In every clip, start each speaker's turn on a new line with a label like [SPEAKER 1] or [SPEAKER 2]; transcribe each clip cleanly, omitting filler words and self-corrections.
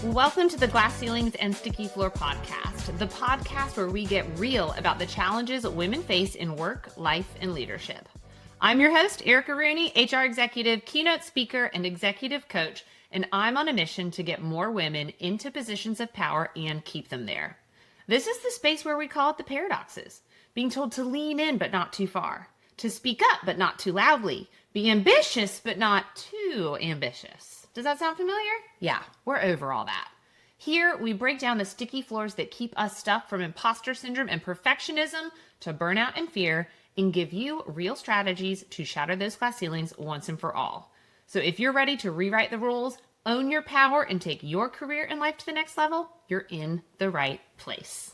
[SPEAKER 1] Welcome to the Glass Ceilings and Sticky Floor podcast, the podcast where we get real about the challenges women face in work, life, and leadership. I'm your host, Erica Rooney, HR executive, keynote speaker, and executive coach, and I'm on a mission to get more women into positions of power and keep them there. This is the space where we call it the paradoxes, being told to lean in but not too far, to speak up but not too loudly, be ambitious but not too ambitious. Does that sound familiar? Yeah, we're over all that. Here, we break down the sticky floors that keep us stuck from imposter syndrome and perfectionism to burnout and fear, and give you real strategies to shatter those glass ceilings once and for all. So if you're ready to rewrite the rules, own your power, and take your career and life to the next level, you're in the right place.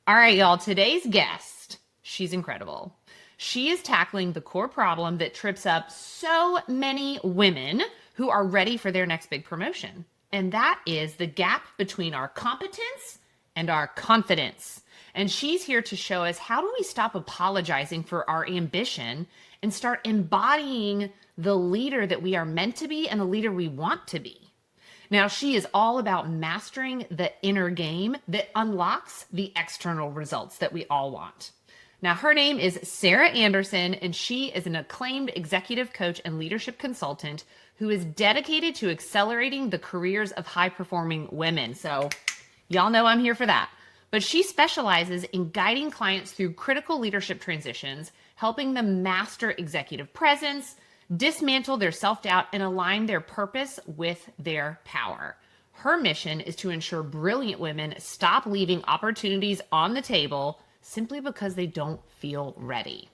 [SPEAKER 1] All right, y'all, today's guest, she's incredible. She is tackling the core problem that trips up so many women who are ready for their next big promotion. And that is the gap between our competence and our confidence. And she's here to show us, how do we stop apologizing for our ambition and start embodying the leader that we are meant to be and the leader we want to be. Now, she is all about mastering the inner game that unlocks the external results that we all want. Now, her name is Sara Anderson, and she is an acclaimed executive coach and leadership consultant who is dedicated to accelerating the careers of high-performing women. So y'all know I'm here for that. But she specializes in guiding clients through critical leadership transitions, helping them master executive presence, dismantle their self-doubt, and align their purpose with their power. Her mission is to ensure brilliant women stop leaving opportunities on the table simply because they don't feel ready.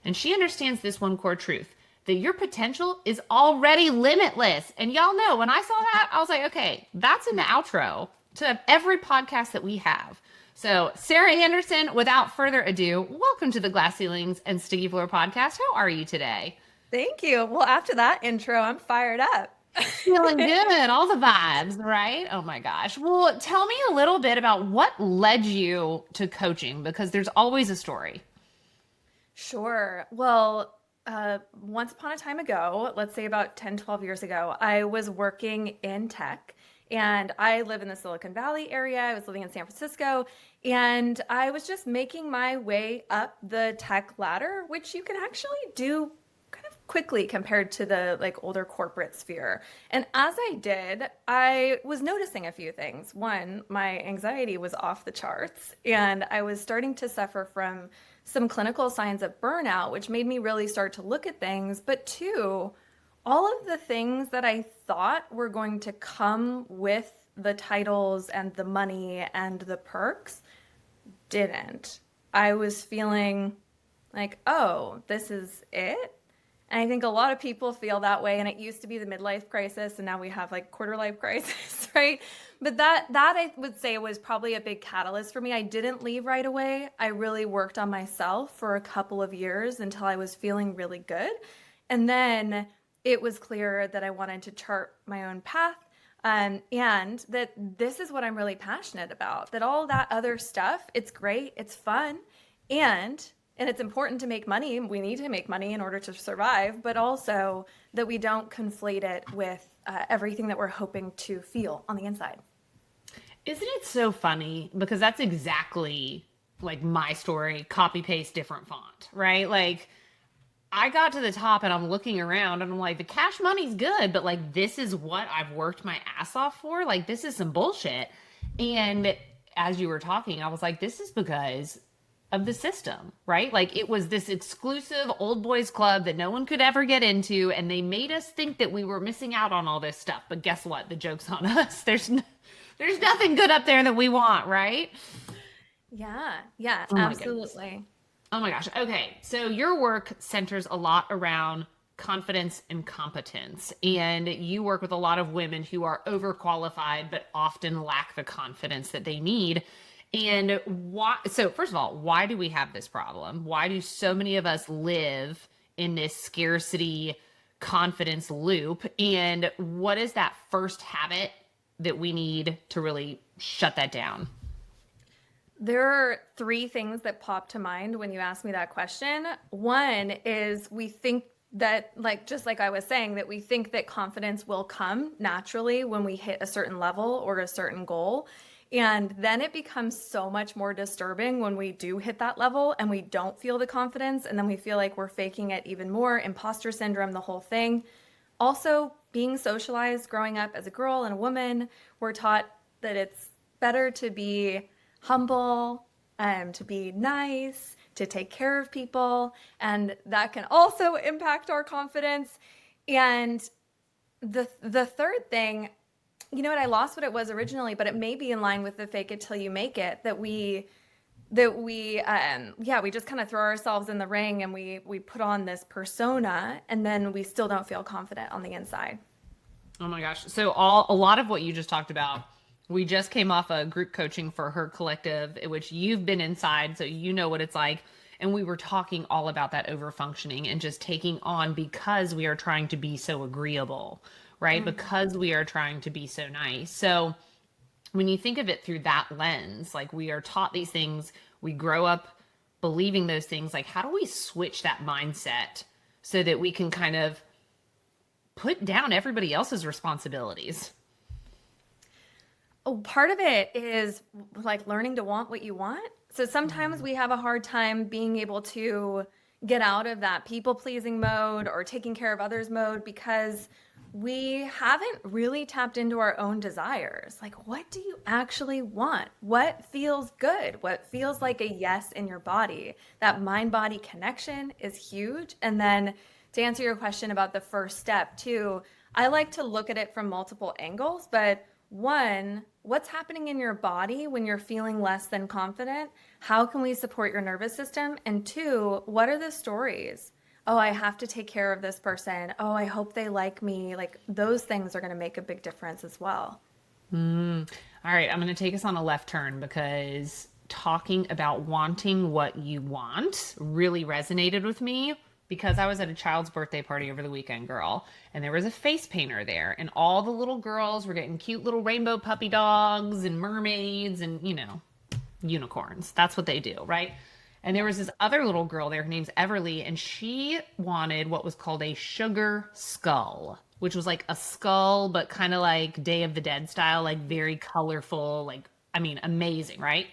[SPEAKER 1] And she understands this one core truth, that your potential is already limitless. And y'all know, when I saw that, I was like, okay, that's in the outro to every podcast that we have. So Sara Anderson, without further ado, welcome to the Glass Ceilings and Sticky Floor podcast. How are you today?
[SPEAKER 2] Thank you. Well, after that intro, I'm fired up.
[SPEAKER 1] Feeling good, all the vibes, right? Oh my gosh. Well, tell me a little bit about what led you to coaching, because there's always a story.
[SPEAKER 2] Sure. Well, once upon a time ago, let's say about 10, 12 years ago, I was working in tech, and I live in the Silicon Valley area. I was living in San Francisco, and I was just making my way up the tech ladder, which you can actually do kind of quickly compared to the older corporate sphere. And as I did, I was noticing a few things. One, my anxiety was off the charts, and I was starting to suffer from some clinical signs of burnout, which made me really start to look at things. But two, all of the things that I thought were going to come with the titles and the money and the perks didn't. I was feeling like, oh, this is it? And I think a lot of people feel that way. And it used to be the midlife crisis, and now we have quarter life crisis, right? But that I would say was probably a big catalyst for me. I didn't leave right away. I really worked on myself for a couple of years until I was feeling really good. And then it was clear that I wanted to chart my own path, and that this is what I'm really passionate about, that all that other stuff, it's great, it's fun, and it's important to make money. We need to make money in order to survive, but also that we don't conflate it with everything that we're hoping to feel on the inside.
[SPEAKER 1] Isn't it so funny? Because that's exactly my story, copy paste, different font, right? I got to the top and I'm looking around and I'm like, the cash money's good, but this is what I've worked my ass off for. This is some bullshit. And as you were talking, I was like, this is because of the system, right? It was this exclusive old boys club that no one could ever get into, and they made us think that we were missing out on all this stuff. But guess what? The joke's on us. There's nothing good up there that we want, right?
[SPEAKER 2] Yeah, oh absolutely.
[SPEAKER 1] Oh my gosh. Okay. So your work centers a lot around confidence and competence, and you work with a lot of women who are overqualified but often lack the confidence that they need. And why? So first of all, why do we have this problem? Why do so many of us live in this scarcity confidence loop? And what is that first habit that we need to really shut that down?
[SPEAKER 2] There are three things that pop to mind when you ask me that question. One is we think that, like, just like I was saying, that we think that confidence will come naturally when we hit a certain level or a certain goal. And then it becomes so much more disturbing when we do hit that level and we don't feel the confidence. And then we feel like we're faking it even more, imposter syndrome, the whole thing. Also, being socialized growing up as a girl and a woman, we're taught that it's better to be humble, to be nice, to take care of people, and that can also impact our confidence. And the third thing, you know what, I lost what it was originally, but it may be in line with the fake it till you make it, we just kind of throw ourselves in the ring and we put on this persona and then we still don't feel confident on the inside.
[SPEAKER 1] Oh my gosh. So a lot of what you just talked about, we just came off a group coaching for her collective, in which you've been inside, so you know what it's like. And we were talking all about that over functioning and just taking on because we are trying to be so agreeable, right? Because we are trying to be so nice. So when you think of it through that lens, like we are taught these things, we grow up believing those things, like how do we switch that mindset so that we can kind of put down everybody else's responsibilities?
[SPEAKER 2] Oh, part of it is like learning to want what you want. So sometimes we have a hard time being able to get out of that people pleasing mode or taking care of others mode because we haven't really tapped into our own desires. Like, what do you actually want? What feels good? What feels like a yes in your body? That mind body connection is huge. And then to answer your question about the first step, too, I like to look at it from multiple angles, but one, what's happening in your body when you're feeling less than confident? How can we support your nervous system? And two, what are the stories? Oh, I have to take care of this person. Oh, I hope they like me. Like those things are going to make a big difference as well.
[SPEAKER 1] All right, I'm going to take us on a left turn because talking about wanting what you want really resonated with me because I was at a child's birthday party over the weekend, girl, and there was a face painter there, and all the little girls were getting cute little rainbow puppy dogs and mermaids and, unicorns. That's what they do, right? And there was this other little girl there, her name's Everly, and she wanted what was called a sugar skull, which was like a skull, but kind of like Day of the Dead style, like very colorful, like, I mean, amazing, right?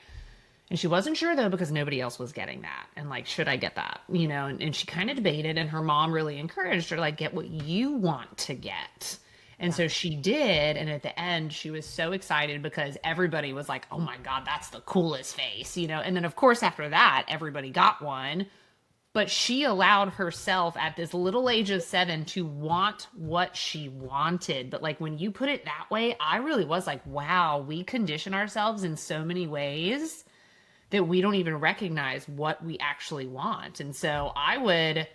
[SPEAKER 1] And she wasn't sure though, because nobody else was getting that. And like, should I get that? And she kind of debated, and her mom really encouraged her, like, get what you want to get. And so she did. And at the end, she was so excited because everybody was like, oh my God, that's the coolest face. And then, of course, after that, everybody got one. But she allowed herself at this little age of 7 to want what she wanted. But like when you put it that way, I really was like, wow, we condition ourselves in so many ways that we don't even recognize what we actually want. And so I would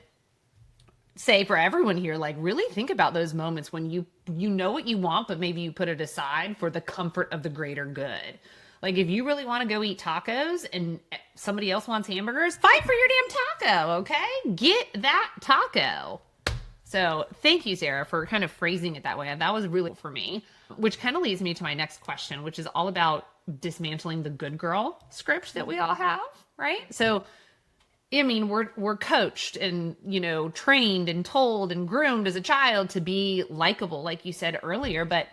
[SPEAKER 1] say for everyone here, like really think about those moments when you know what you want, but maybe you put it aside for the comfort of the greater good. Like if you really want to go eat tacos and somebody else wants hamburgers, fight for your damn taco, okay? Get that taco. So thank you, Sarah, for kind of phrasing it that way. That was really for me, which kind of leads me to my next question, which is all about dismantling the good girl script that we all have, right? So I mean, we're coached and, trained and told and groomed as a child to be likable, like you said earlier. But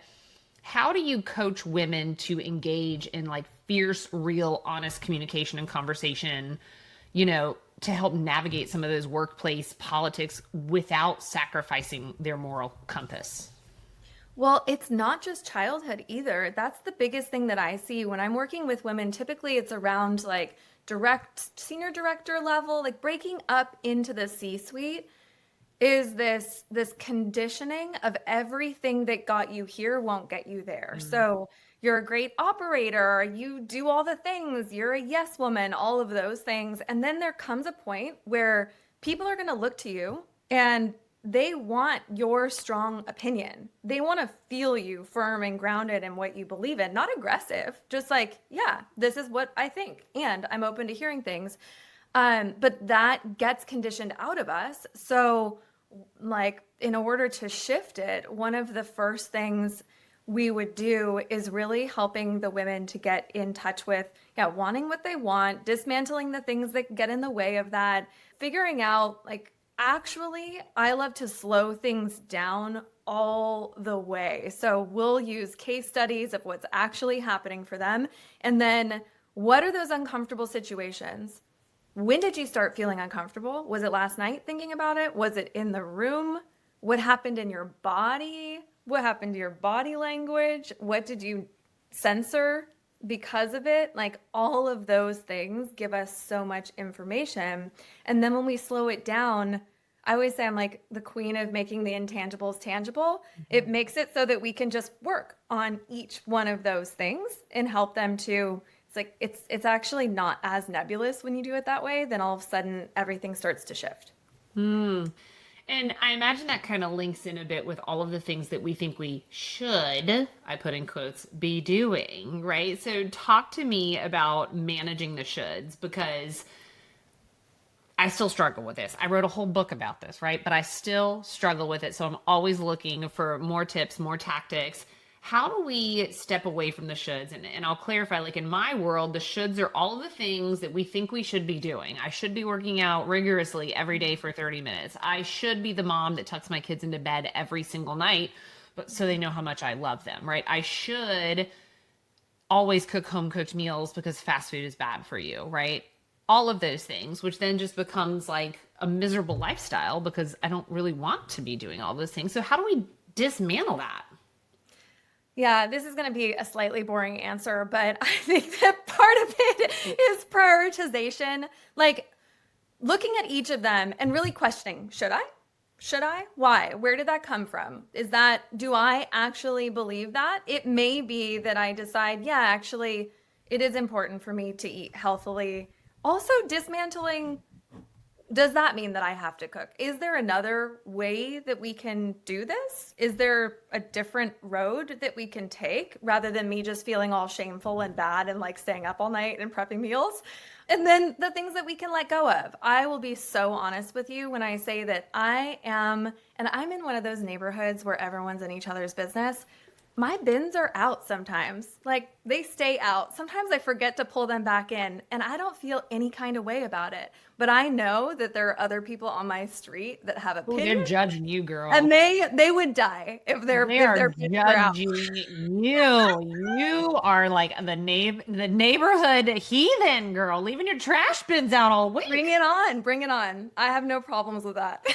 [SPEAKER 1] how do you coach women to engage in like fierce, real, honest communication and conversation, to help navigate some of those workplace politics without sacrificing their moral compass?
[SPEAKER 2] Well, it's not just childhood either. That's the biggest thing that I see when I'm working with women. Typically, it's around like senior director level, like breaking up into the C-suite is this conditioning of everything that got you here won't get you there. So you're a great operator, you do all the things, you're a yes woman, all of those things. And then there comes a point where people are going to look to you and they want your strong opinion. They want to feel you firm and grounded in what you believe in, not aggressive, just like, yeah, this is what I think, and I'm open to hearing things. But that gets conditioned out of us. So, like, in order to shift it, one of the first things we would do is really helping the women to get in touch with, wanting what they want, dismantling the things that get in the way of that, figuring out, like, Actually, I love to slow things down all the way. So we'll use case studies of what's actually happening for them. And then what are those uncomfortable situations? When did you start feeling uncomfortable? Was it last night thinking about it? Was it in the room? What happened in your body? What happened to your body language? What did you censor because of it? Like all of those things give us so much information. And then when we slow it down, I always say I'm like the queen of making the intangibles tangible. It makes it so that we can just work on each one of those things and help them to it's actually not as nebulous when you do it that way. Then all of a sudden everything starts to shift.
[SPEAKER 1] Mm. And I imagine that kind of links in a bit with all of the things that we think we should, I put in quotes, be doing, right? So talk to me about managing the shoulds, because I still struggle with this. I wrote a whole book about this, right? But I still struggle with it. So I'm always looking for more tips, more tactics. How do we step away from the shoulds? And I'll clarify, like in my world, the shoulds are all of the things that we think we should be doing. I should be working out rigorously every day for 30 minutes. I should be the mom that tucks my kids into bed every single night, but so they know how much I love them, right? I should always cook home cooked meals because fast food is bad for you, right? All of those things, which then just becomes like a miserable lifestyle because I don't really want to be doing all those things. So how do we dismantle that?
[SPEAKER 2] Yeah, this is going to be a slightly boring answer, but I think that part of it is prioritization. Like looking at each of them and really questioning, should I? Should I? Why? Where did that come from? Do I actually believe that? It may be that I decide, yeah, actually, it is important for me to eat healthily. Also, dismantling, does that mean that I have to cook? Is there another way that we can do this? Is there a different road that we can take rather than me just feeling all shameful and bad and like staying up all night and prepping meals? And then the things that we can let go of. I will be so honest with you when I say that and I'm in one of those neighborhoods where everyone's in each other's business. My bins are out sometimes. Like they stay out. Sometimes I forget to pull them back in and I don't feel any kind of way about it. But I know that there are other people on my street that have
[SPEAKER 1] Oh, they're
[SPEAKER 2] opinions
[SPEAKER 1] judging you, girl.
[SPEAKER 2] and they would die if
[SPEAKER 1] They are
[SPEAKER 2] their bins were out.
[SPEAKER 1] judging you. You are like the neighborhood heathen, girl, leaving your trash bins out all week.
[SPEAKER 2] Bring it on. Bring it on. I have no problems with that.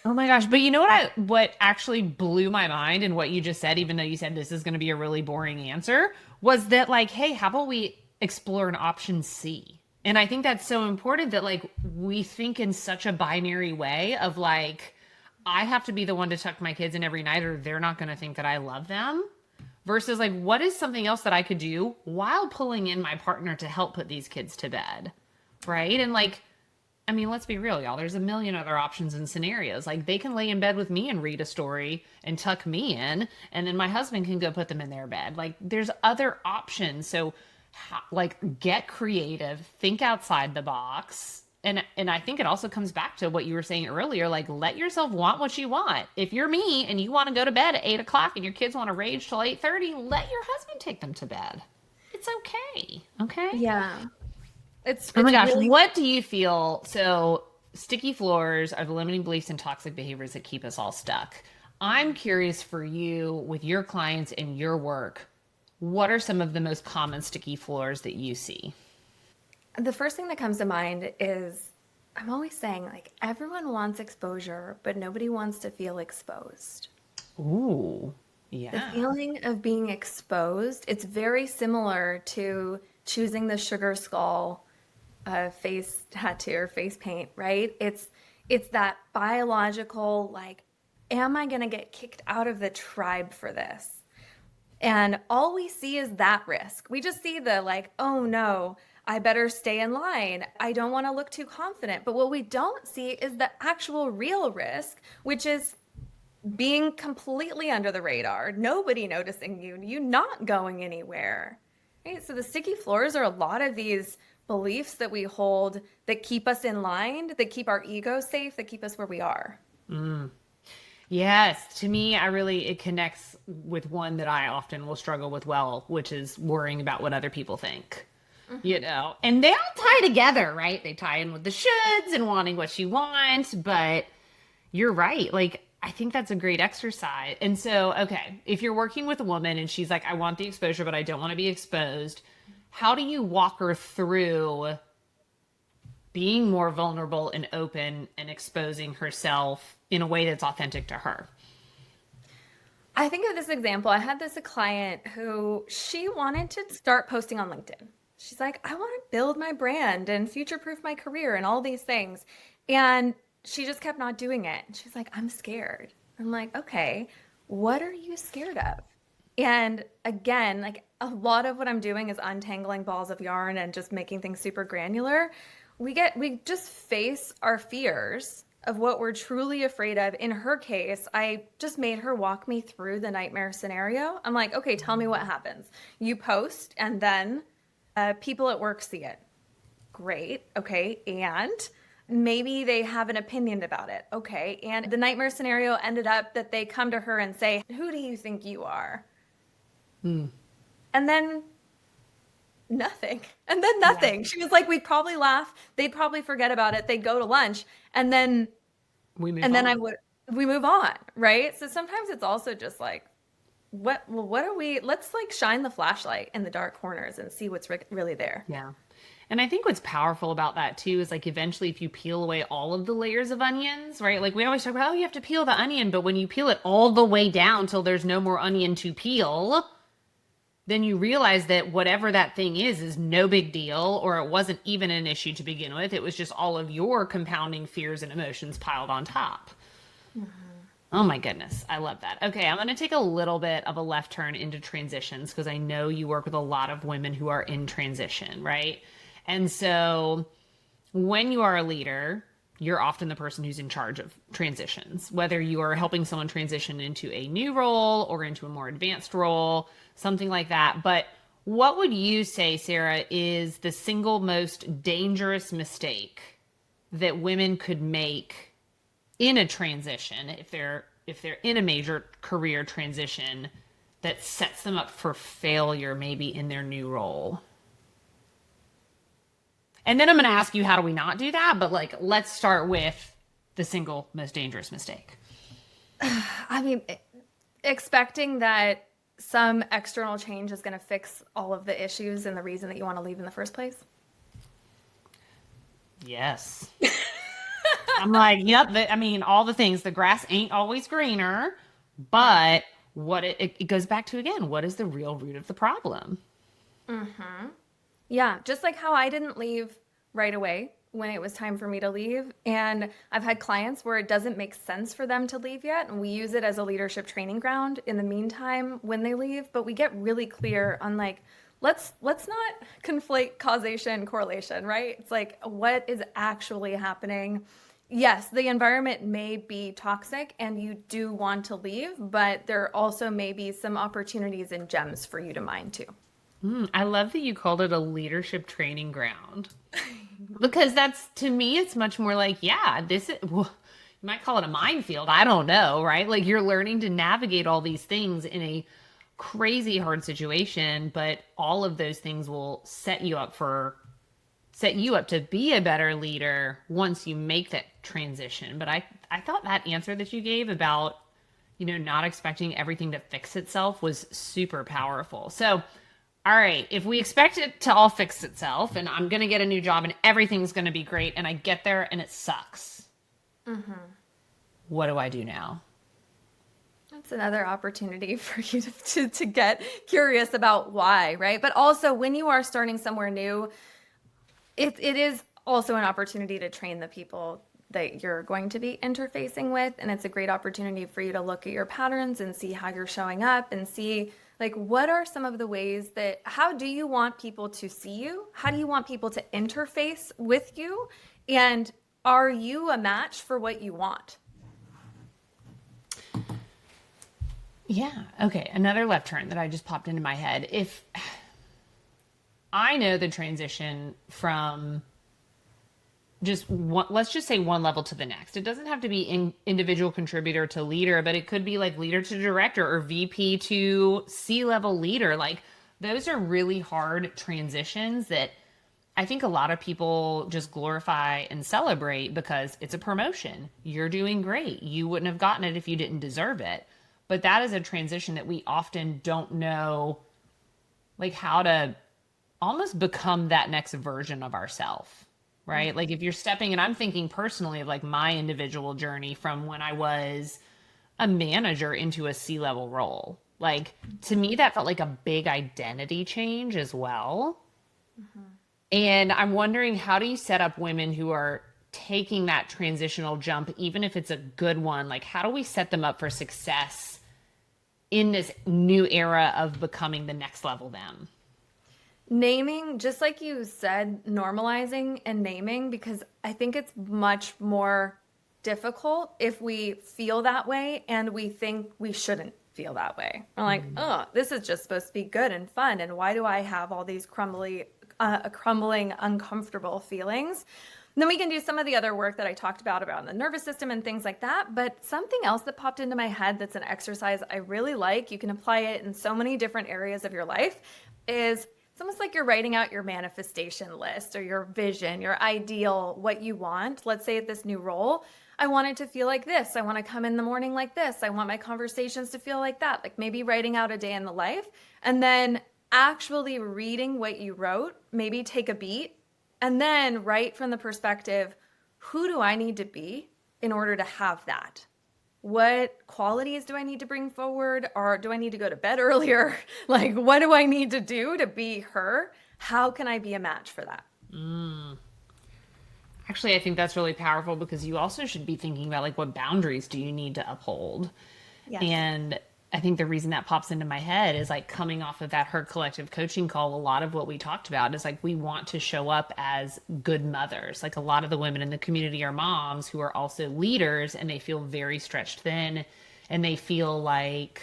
[SPEAKER 1] Oh my gosh. But you know what actually blew my mind and what you just said, even though you said this is going to be a really boring answer, was that like, hey, how about we explore an option C? And I think that's so important that like we think in such a binary way of like, I have to be the one to tuck my kids in every night or they're not going to think that I love them. Versus like, what is something else that I could do while pulling in my partner to help put these kids to bed? Right. And like, I mean, let's be real, y'all. There's a million other options and scenarios. Like they can lay in bed with me and read a story and tuck me in, and then my husband can go put them in their bed. Like there's other options. So like get creative, think outside the box. And I think it also comes back to what you were saying earlier, like let yourself want what you want. If you're me and you want to go to bed at 8 o'clock and your kids want to rage till 8:30, let your husband take them to bed. It's okay. Okay.
[SPEAKER 2] Yeah.
[SPEAKER 1] Oh my gosh,
[SPEAKER 2] really...
[SPEAKER 1] what do you feel? So sticky floors are the limiting beliefs and toxic behaviors that keep us all stuck. I'm curious for you with your clients and your work, what are some of the most common sticky floors that you see?
[SPEAKER 2] The first thing that comes to mind is I'm always saying like everyone wants exposure, but nobody wants to feel exposed.
[SPEAKER 1] Ooh, yeah.
[SPEAKER 2] The feeling of being exposed, it's very similar to choosing the sugar skull face tattoo or face paint, right? It's that biological, like, am I going to get kicked out of the tribe for this? And all we see is that risk. We just see the like, oh no, I better stay in line. I don't want to look too confident. But what we don't see is the actual real risk, which is being completely under the radar, nobody noticing you not going anywhere. Right? So the sticky floors are a lot of these beliefs that we hold that keep us in line, that keep our ego safe, that keep us where we are.
[SPEAKER 1] Mm. Yes, to me, it connects with one that I often will struggle with which is worrying about what other people think, and they all tie together, right? They tie in with the shoulds and wanting what you want, but You're right. Like, I think that's a great exercise. And so, okay, if you're working with a woman and she's like, I want the exposure, but I don't want to be exposed, how do you walk her through being more vulnerable and open and exposing herself in a way that's authentic to her?
[SPEAKER 2] I think of this example. I had this a client who she wanted to start posting on LinkedIn. She's like, I want to build my brand and future proof my career and all these things. And she just kept not doing it. And she's like, I'm scared. I'm like, okay, what are you scared of? And again, like a lot of what I'm doing is untangling balls of yarn and just making things super granular. We just face our fears of what we're truly afraid of. In her case, I just made her walk me through the nightmare scenario. I'm like, okay, tell me what happens. You post and then people at work see it. Great. Okay. And maybe they have an opinion about it. Okay. And the nightmare scenario ended up that they come to her and say, who do you think you are?
[SPEAKER 1] Hmm.
[SPEAKER 2] And then nothing. And then nothing.
[SPEAKER 1] Yeah.
[SPEAKER 2] She was like, we'd probably laugh. They'd probably forget about it. They'd go to lunch. And then,
[SPEAKER 1] We move
[SPEAKER 2] and then
[SPEAKER 1] on.
[SPEAKER 2] we move on. Right. So sometimes it's also just like, what are we, let's like shine the flashlight in the dark corners and see what's really there.
[SPEAKER 1] Yeah. And I think what's powerful about that too is like eventually if you peel away all of the layers of onions, right? Like we always talk about, oh, you have to peel the onion, but when you peel it all the way down till there's no more onion to peel, then you realize that whatever that thing is no big deal, or it wasn't even an issue to begin with. It was just all of your compounding fears and emotions piled on top. Oh my goodness. I love that. Okay. I'm going to take a little bit of a left turn into transitions because I know you work with a lot of women who are in transition, right? And so when you are a leader, you're often the person who's in charge of transitions, whether you are helping someone transition into a new role or into a more advanced role, something like that. But what would you say, Sara, is the single most dangerous mistake that women could make in a transition if they're in a major career transition that sets them up for failure maybe in their new role? And then I'm going to ask you, how do we not do that? But like, let's start with the single most dangerous mistake.
[SPEAKER 2] I mean, expecting that some external change is going to fix all of the issues and the reason that you want to leave in the first place.
[SPEAKER 1] Yes. I'm like, yep. I mean, all the things, the grass ain't always greener, but what it goes back to again, what is the real root of the problem?
[SPEAKER 2] Mm-hmm. Yeah, just like how I didn't leave right away when it was time for me to leave. And I've had clients where it doesn't make sense for them to leave yet. And we use it as a leadership training ground in the meantime when they leave. But we get really clear on like, let's not conflate causation and correlation, right? It's like, what is actually happening? Yes, the environment may be toxic and you do want to leave, but there also may be some opportunities and gems for you to mine too.
[SPEAKER 1] I love that you called it a leadership training ground because that's, to me, it's much more like, yeah, this is, well, you might call it a minefield. I don't know, right? Like you're learning to navigate all these things in a crazy hard situation, but all of those things will set you up to be a better leader once you make that transition. But I thought that answer that you gave about, not expecting everything to fix itself was super powerful. So, all right, if we expect it to all fix itself and I'm going to get a new job and everything's going to be great and I get there and it sucks, what do I do now?
[SPEAKER 2] That's another opportunity for you to get curious about why, right? But also when you are starting somewhere new, it is also an opportunity to train the people that you're going to be interfacing with. And it's a great opportunity for you to look at your patterns and see how you're showing up and see like, what are some of the ways how do you want people to see you? How do you want people to interface with you? And are you a match for what you want?
[SPEAKER 1] Yeah. Okay. Another left turn that I just popped into my head. If I know the transition from just one, let's just say one level to the next. It doesn't have to be individual contributor to leader, but it could be like leader to director or VP to C-level leader. Like those are really hard transitions that I think a lot of people just glorify and celebrate because it's a promotion. You're doing great. You wouldn't have gotten it if you didn't deserve it. But that is a transition that we often don't know, like how to almost become that next version of ourselves, right? Like if you're stepping, and I'm thinking personally of like my individual journey from when I was a manager into a C-level role. Like to me, that felt like a big identity change as well. And I'm wondering, how do you set up women who are taking that transitional jump, even if it's a good one? Like, how do we set them up for success in this new era of becoming the next level them?
[SPEAKER 2] Naming, just like you said, normalizing and naming, because I think it's much more difficult if we feel that way and we think we shouldn't feel that way. We're like, oh, this is just supposed to be good and fun, and why do I have all these crumbling, uncomfortable feelings? And then we can do some of the other work that I talked about the nervous system and things like that. But something else that popped into my head that's an exercise I really like, you can apply it in so many different areas of your life, is it's almost like you're writing out your manifestation list or your vision, your ideal, what you want. Let's say at this new role, I want it to feel like this. I want to come in the morning like this. I want my conversations to feel like that. Like maybe writing out a day in the life and then actually reading what you wrote, maybe take a beat and then write from the perspective, who do I need to be in order to have that? What qualities do I need to bring forward? Or do I need to go to bed earlier? Like, what do I need to do to be her? How can I be a match for that?
[SPEAKER 1] Actually, I think that's really powerful because you also should be thinking about like what boundaries do you need to uphold.
[SPEAKER 2] Yes.
[SPEAKER 1] And I think the reason that pops into my head is like coming off of that Her Collective coaching call, a lot of what we talked about is like we want to show up as good mothers. Like a lot of the women in the community are moms who are also leaders and they feel very stretched thin and they feel like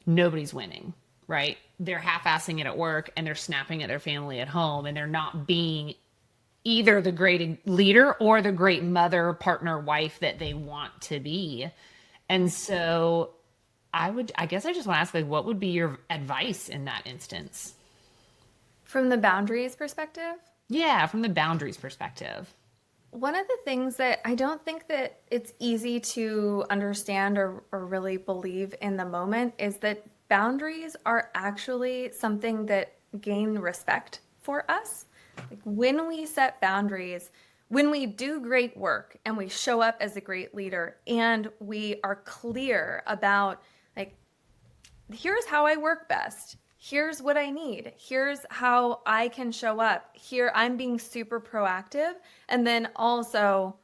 [SPEAKER 1] nobody's winning, right? They're half-assing it at work and they're snapping at their family at home and they're not being either the great leader or the great mother, partner, wife that they want to be. And so I guess I just want to ask, like, what would be your advice in that instance?
[SPEAKER 2] From the boundaries perspective,
[SPEAKER 1] Yeah, from the boundaries perspective.
[SPEAKER 2] one of the things that I don't think that it's easy to understand or really believe in the moment is that boundaries are actually something that gain respect for us. Like when we set boundaries, when we do great work and we show up as a great leader and we are clear about like, here's how I work best. Here's what I need. Here's how I can show up. Here, I'm being super proactive. And then also,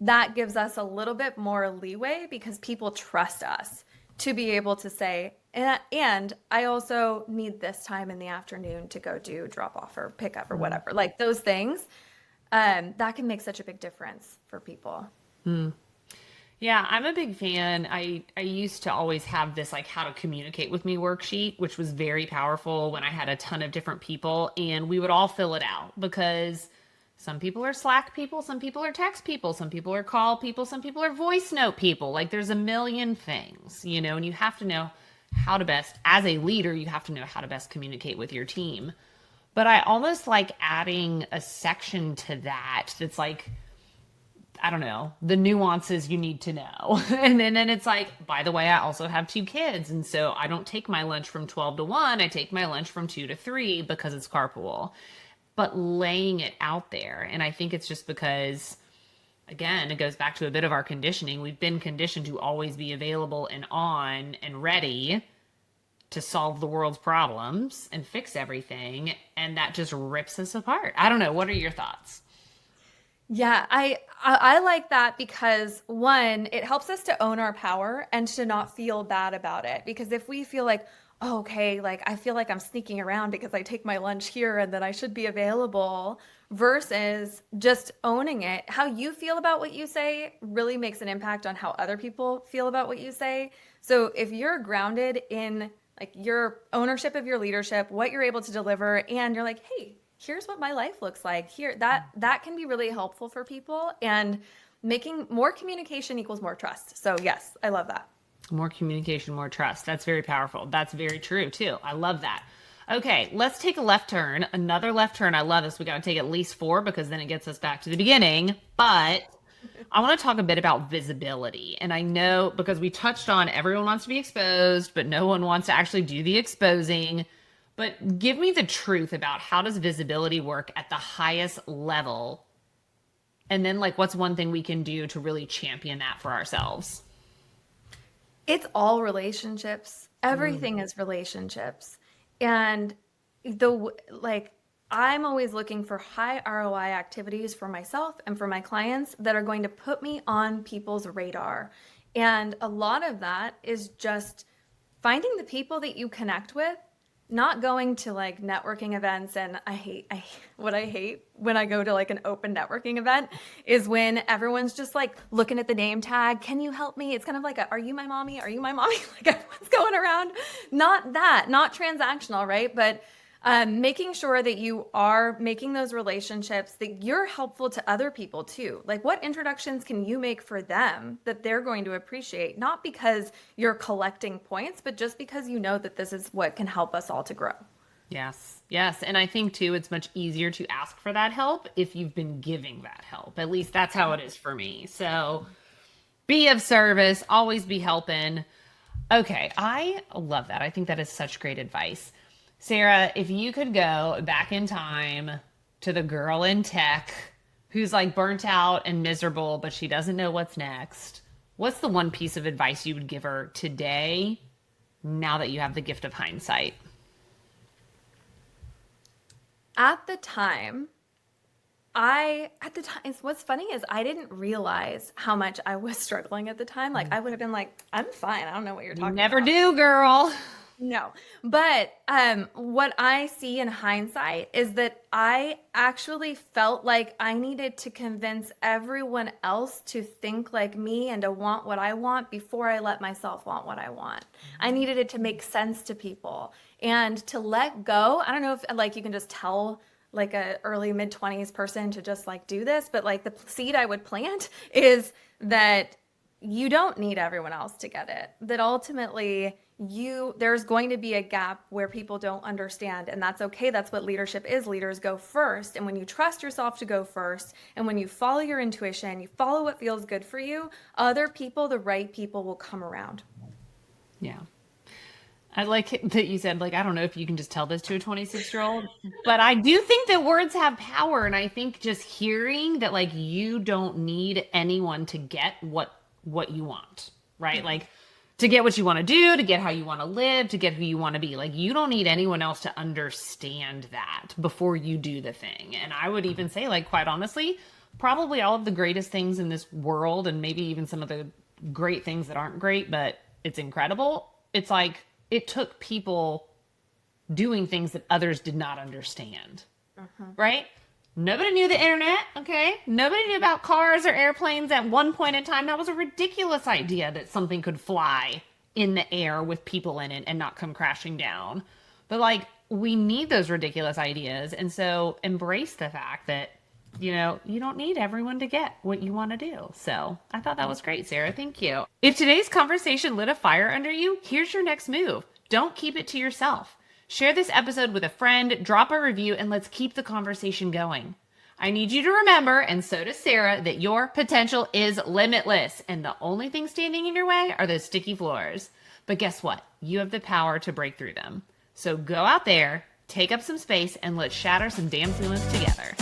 [SPEAKER 2] that gives us a little bit more leeway because people trust us to be able to say, and I also need this time in the afternoon to go do drop off or pick up or whatever. Like those things, that can make such a big difference for people.
[SPEAKER 1] Yeah, I'm a big fan. I used to always have this like how to communicate with me worksheet, which was very powerful when I had a ton of different people and we would all fill it out because some people are Slack people, some people are text people, some people are call people, some people are voice note people. Like there's a million things, you know, and you have to know how to best, as a leader, you have to know how to best communicate with your team. But I almost like adding a section to that that's like, I don't know, the nuances you need to know. And then it's like, by the way, I also have 2 kids. And so I don't take my lunch from 12 to 1. I take my lunch from 2 to 3 because it's carpool. But laying it out there. And I think it's just because, again, it goes back to a bit of our conditioning. We've been conditioned to always be available and on and ready to solve the world's problems and fix everything. And that just rips us apart. I don't know. What are your thoughts?
[SPEAKER 2] Yeah, I like that because one, it helps us to own our power and to not feel bad about it. Because if we feel like, oh, okay, like I feel like I'm sneaking around because I take my lunch here and then I should be available versus just owning it, how you feel about what you say really makes an impact on how other people feel about what you say. So if you're grounded in like your ownership of your leadership, what you're able to deliver, and you're like, hey, here's what my life looks like here, that can be really helpful for people, and making more communication equals more trust. So yes, I love that.
[SPEAKER 1] More communication, more trust. That's very powerful. That's very true too. I love that. Okay, let's take a left turn. Another left turn. I love this. We got to take at least four because then it gets us back to the beginning. But I want to talk a bit about visibility. And I know because we touched on everyone wants to be exposed, but no one wants to actually do the exposing. But give me the truth about how does visibility work at the highest level? And then like what's one thing we can do to really champion that for ourselves?
[SPEAKER 2] It's all relationships. Everything is relationships. And like I'm always looking for high ROI activities for myself and for my clients that are going to put me on people's radar. And a lot of that is just finding the people that you connect with, not going to like networking events. And what I hate when I go to like an open networking event is when everyone's just like looking at the name tag. Can you help me? It's kind of like, are you my mommy? Are you my mommy? Like everyone's going around. Not that, not transactional, right? But making sure that you are making those relationships, that you're helpful to other people too. Like what introductions can you make for them that they're going to appreciate? Not because you're collecting points, but just because you know that this is what can help us all to grow.
[SPEAKER 1] Yes. Yes. And I think too, it's much easier to ask for that help if you've been giving that help. At least that's how it is for me. So be of service, always be helping. Okay. I love that. I think that is such great advice. Sara, if you could go back in time to the girl in tech who's like burnt out and miserable, but she doesn't know what's next, what's the one piece of advice you would give her today now that you have the gift of hindsight?
[SPEAKER 2] At the time, what's funny is I didn't realize how much I was struggling at the time. Like I would have been like, I'm fine. I don't know what you're
[SPEAKER 1] You
[SPEAKER 2] talking
[SPEAKER 1] never
[SPEAKER 2] about.
[SPEAKER 1] do, girl.
[SPEAKER 2] No, but what I see in hindsight is that I actually felt like I needed to convince everyone else to think like me and to want what I want before I let myself want what I want. I needed it to make sense to people and to let go. I don't know if like you can just tell like a early mid-20s person to just like do this, but like the seed I would plant is that you don't need everyone else to get it. That ultimately there's going to be a gap where people don't understand, and that's okay. That's what leadership is. Leaders go first. And when you trust yourself to go first, and when you follow your intuition, you follow what feels good for you, other people, the right people will come around.
[SPEAKER 1] Yeah. I like that you said, like, I don't know if you can just tell this to a 26-year-old, but I do think that words have power. And I think just hearing that, like, you don't need anyone to get what you want, right? Mm-hmm. Like to get what you want to do, to get how you want to live, to get who you want to be. Like you don't need anyone else to understand that before you do the thing. And I would even say, like, quite honestly, probably all of the greatest things in this world, and maybe even some of the great things that aren't great, but it's incredible. It's like, it took people doing things that others did not understand, right? Nobody knew the internet, okay? Nobody knew about cars or airplanes at one point in time. That was a ridiculous idea that something could fly in the air with people in it and not come crashing down. But like, we need those ridiculous ideas. And so embrace the fact that, you don't need everyone to get what you want to do. So I thought that was great, Sara. Thank you. If today's conversation lit a fire under you, here's your next move. Don't keep it to yourself. Share this episode with a friend, drop a review, and let's keep the conversation going. I need you to remember, and so does Sara, that your potential is limitless, and the only thing standing in your way are those sticky floors. But guess what? You have the power to break through them. So go out there, take up some space, and let's shatter some damn ceilings together.